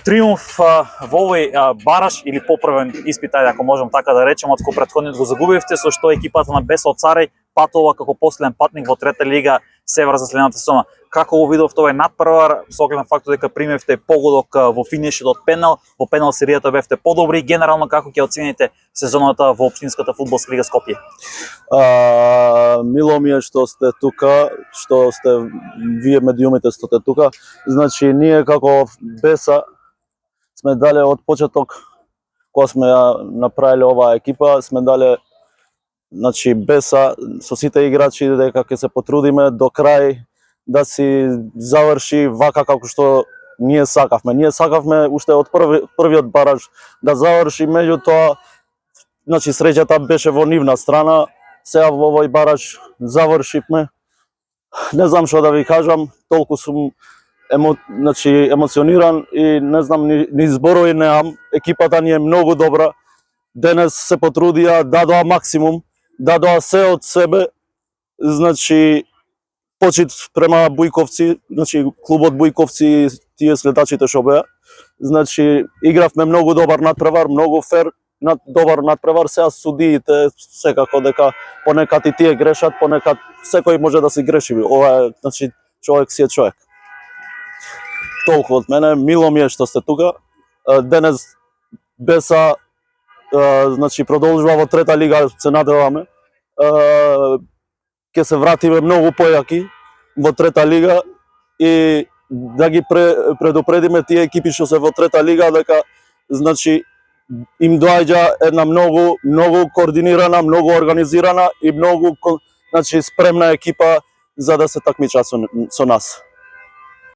Триумф во овој бараш или поправен испит, ајде ако можам така да речем, од кој претходниот го загубивте, со што екипата на БЕС од Цареј патува како последен патник во трета лига Север за следната сезона. Како го видовте овој надпревар, со оглед на фактот дека примевте погодок во финишот од пенал, во пенал серијата бевте подобри, генерално како ќе оцените сезоната во општинската фудбалска лига Скопје? Мило ми е што сте тука, што сте вие медиумите што сте тука. Значи ние како БЕСа сме дале од почеток кога сме направиле оваа екипа, сме дале значи БЕСа со сите играчи дека ќе се потрудиме до крај да си заврши вака како што ние сакавме. Ние сакавме уште од првиот бараж да заврши, меѓутоа значи среќата беше во нивна страна. Сега во овој бараж завршивме. Не знам што да ви кажам, толку сум емоциониран и не знам ни зборови немам. Екипата ни е многу добра. Денес се потрудија, дадоа максимум, дадоа се од себе. Значи почит према Бујковци, значи клубот Бујковци и тие следачите што беа. Значи игравме многу добар надпревар, многу фер, добар надпревар. Сега судиите секако дека понекад и тие грешат, понекад секој може да си греши. Ова е, значи човек си е човек. Толку од мене, мило ми е што сте тука. Денес БЕСа значи продолжува во трета лига, се надеваме. Ќе се вратиме многу појаки во трета лига и да ги предупредиме тие екипи што се во трета лига дека значи им доаѓа една многу координирана, многу организирана и многу значи спремна екипа за да се такмичат со нас.